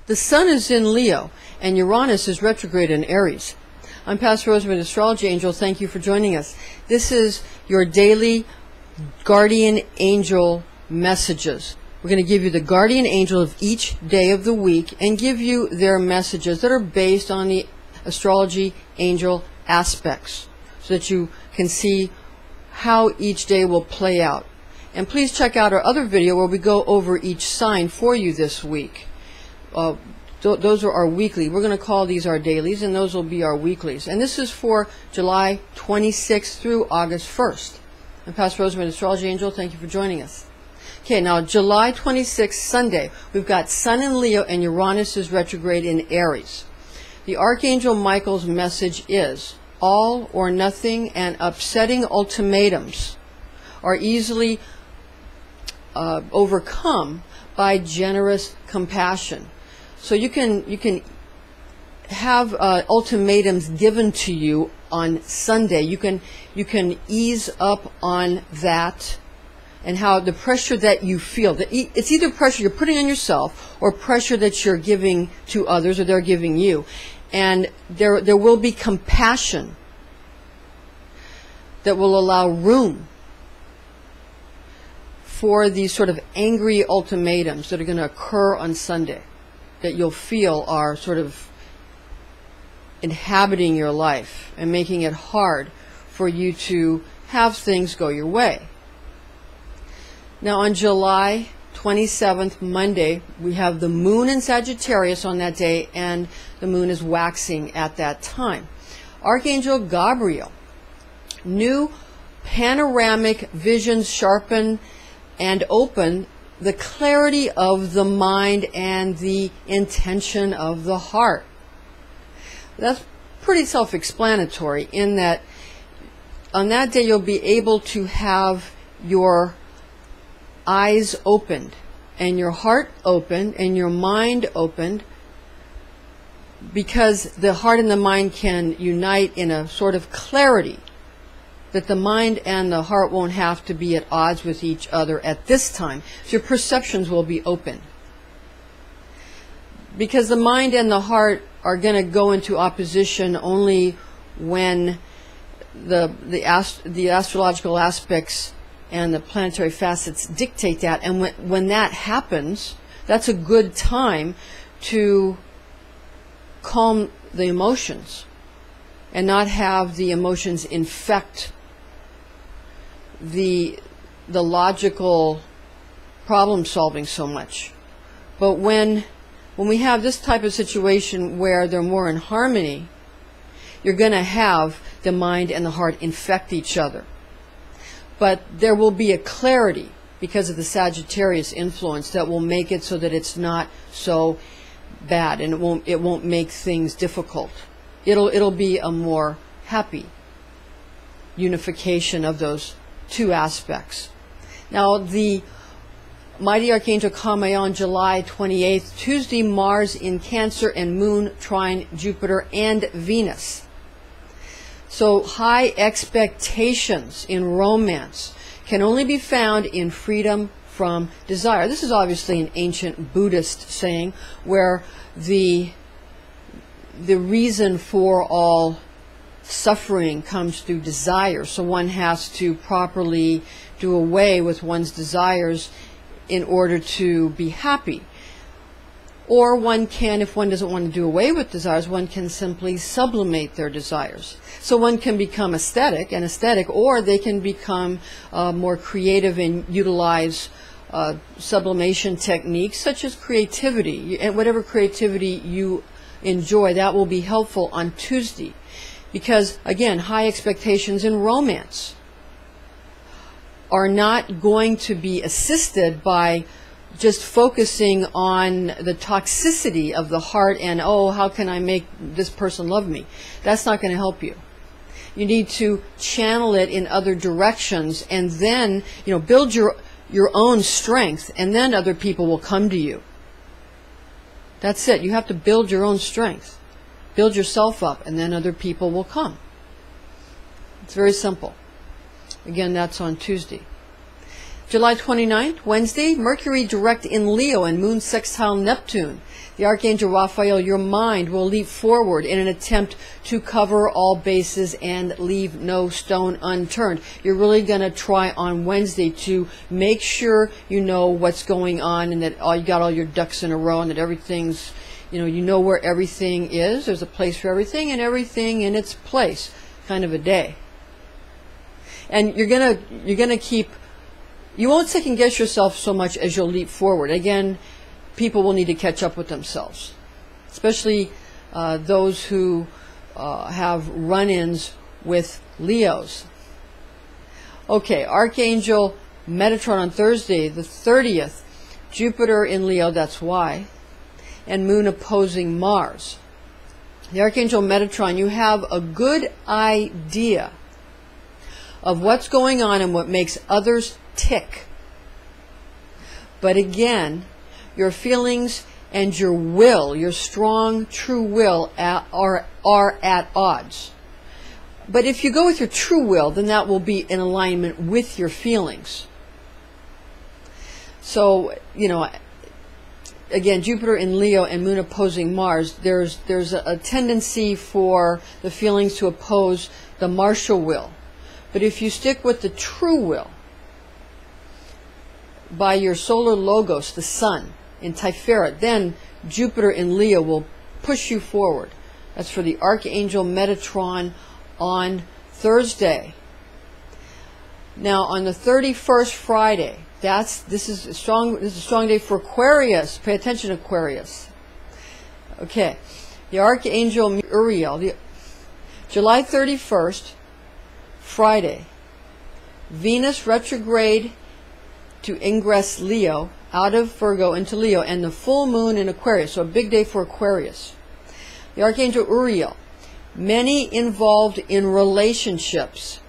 The Sun is in Leo, and Uranus is retrograde in Aries. I'm Pastor Rosemary, Astrology Angel. Thank you for joining us. This is your daily guardian angel messages. We're going to give you the guardian angel of each day of the week and give you their messages that are based on the astrology angel aspects so that you can see how each day will play out. And please check out our other video where we go over each sign for you this week. Those are our weekly. We're going to call these our dailies, and those will be our weeklies. And this is for July 26th through August 1st. I'm Pastor Rosemary, Astrology Angel. Thank you for joining us. Okay, now July 26th, Sunday, we've got Sun in Leo and Uranus is retrograde in Aries. The Archangel Michael's message is, all or nothing and upsetting ultimatums are easily overcome by generous compassion. So you can have ultimatums given to you on Sunday. You can ease up on that, and how the pressure that you feel, that it's either pressure you're putting on yourself or pressure that you're giving to others or they're giving you. And there will be compassion that will allow room for these sort of angry ultimatums that are going to occur on Sunday, that you'll feel are sort of inhabiting your life and making it hard for you to have things go your way. Now on July 27th, Monday, we have the moon in Sagittarius on that day, and the moon is waxing at that time. Archangel Gabriel, new panoramic visions sharpen and open the clarity of the mind and the intention of the heart. That's pretty self-explanatory in that on that day you'll be able to have your eyes opened and your heart opened and your mind opened, because the heart and the mind can unite in a sort of clarity that the mind and the heart won't have to be at odds with each other at this time. So your perceptions will be open. Because the mind and the heart are going to go into opposition only when the astrological aspects and the planetary facets dictate that. And when that happens, that's a good time to calm the emotions and not have the emotions infect the logical problem solving so much. But when we have this type of situation where they're more in harmony, you're going to have the mind and the heart infect each other. But there will be a clarity because of the Sagittarius influence that will make it so that it's not so bad, and it won't make things difficult. It'll be a more happy unification of those two aspects. Now the mighty Archangel Camaeel on July 28th, Tuesday, Mars in Cancer and Moon trine Jupiter and Venus. So high expectations in romance can only be found in freedom from desire. This is obviously an ancient Buddhist saying where the reason for all suffering comes through desire. So one has to properly do away with one's desires in order to be happy. Or one can, if one doesn't want to do away with desires, one can simply sublimate their desires. So one can become aesthetic, or they can become more creative and utilize sublimation techniques such as creativity. And whatever creativity you enjoy, that will be helpful on Tuesday. Because, again, high expectations in romance are not going to be assisted by just focusing on the toxicity of the heart and, oh, how can I make this person love me? That's not going to help you. You need to channel it in other directions, and then, build your own strength, and then other people will come to you. That's it. You have to build your own strength. Build yourself up, and then other people will come. It's very simple. Again, that's on Tuesday. July 29th, Wednesday, Mercury direct in Leo and Moon sextile Neptune. The Archangel Raphael, your mind will leap forward in an attempt to cover all bases and leave no stone unturned. You're really going to try on Wednesday to make sure you know what's going on and that you got all your ducks in a row and that everything's, you know where everything is. There's a place for everything and everything in its place, kind of a day. And you're gonna keep, you won't second guess yourself so much as you'll leap forward. Again, people will need to catch up with themselves, especially those who have run-ins with Leos. Okay, Archangel Metatron on Thursday, the 30th, Jupiter in Leo, that's why, and Moon opposing Mars. The Archangel Metatron, you have a good idea of what's going on and what makes others tick. But again, your feelings and your will, your strong, true will, are at odds. But if you go with your true will, then that will be in alignment with your feelings. So, again, Jupiter in Leo and Moon opposing Mars, there's a tendency for the feelings to oppose the martial will. But if you stick with the true will, by your solar logos, the sun, in Tiferet, then Jupiter in Leo will push you forward. That's for the Archangel Metatron on Thursday. Now, on the 31st, Friday, this is a strong day for Aquarius. Pay attention, Aquarius. Okay, the Archangel Uriel, July 31st, Friday, Venus retrograde to ingress Leo, out of Virgo into Leo, and the full moon in Aquarius, so a big day for Aquarius. The Archangel Uriel, many involved in relationships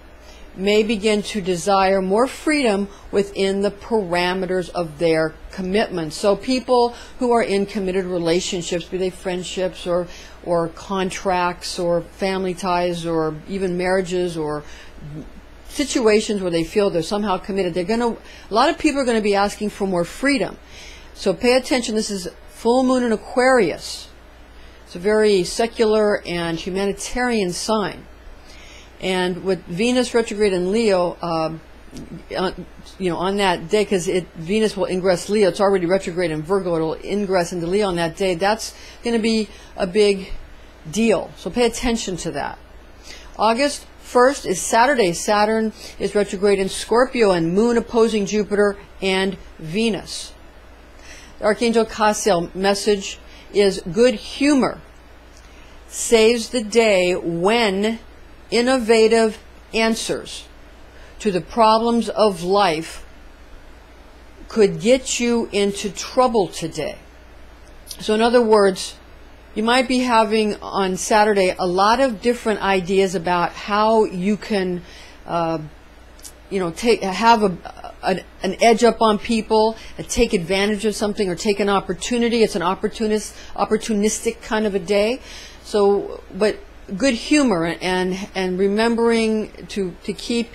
may begin to desire more freedom within the parameters of their commitment. So people who are in committed relationships, be they friendships or contracts or family ties or even marriages or situations where they feel they're somehow committed, a lot of people are going to be asking for more freedom. So pay attention. This is full moon in Aquarius. It's a very secular and humanitarian sign. And with Venus retrograde in Leo, on that day, because Venus will ingress Leo, it's already retrograde in Virgo, it'll ingress into Leo on that day. That's going to be a big deal. So pay attention to that. August 1st is Saturday. Saturn is retrograde in Scorpio and Moon opposing Jupiter and Venus. The Archangel Cassiel message is good humor saves the day when innovative answers to the problems of life could get you into trouble today. So in other words, you might be having on Saturday a lot of different ideas about how you can, have an edge up on people, take advantage of something, or take an opportunity. It's an opportunistic kind of a day. So, but good humor and remembering to keep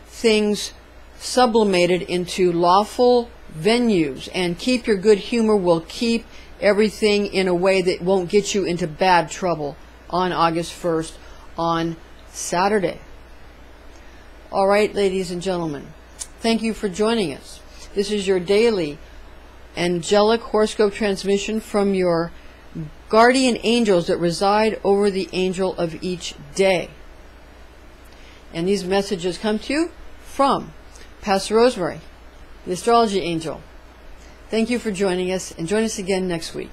things sublimated into lawful venues, and keep your good humor will keep everything in a way that won't get you into bad trouble on August 1st on Saturday. All right, ladies and gentlemen, thank you for joining us. This is your daily angelic horoscope transmission from your guardian angels that reside over the angel of each day. And these messages come to you from Pastor Rosemary, the astrology angel. Thank you for joining us, and join us again next week.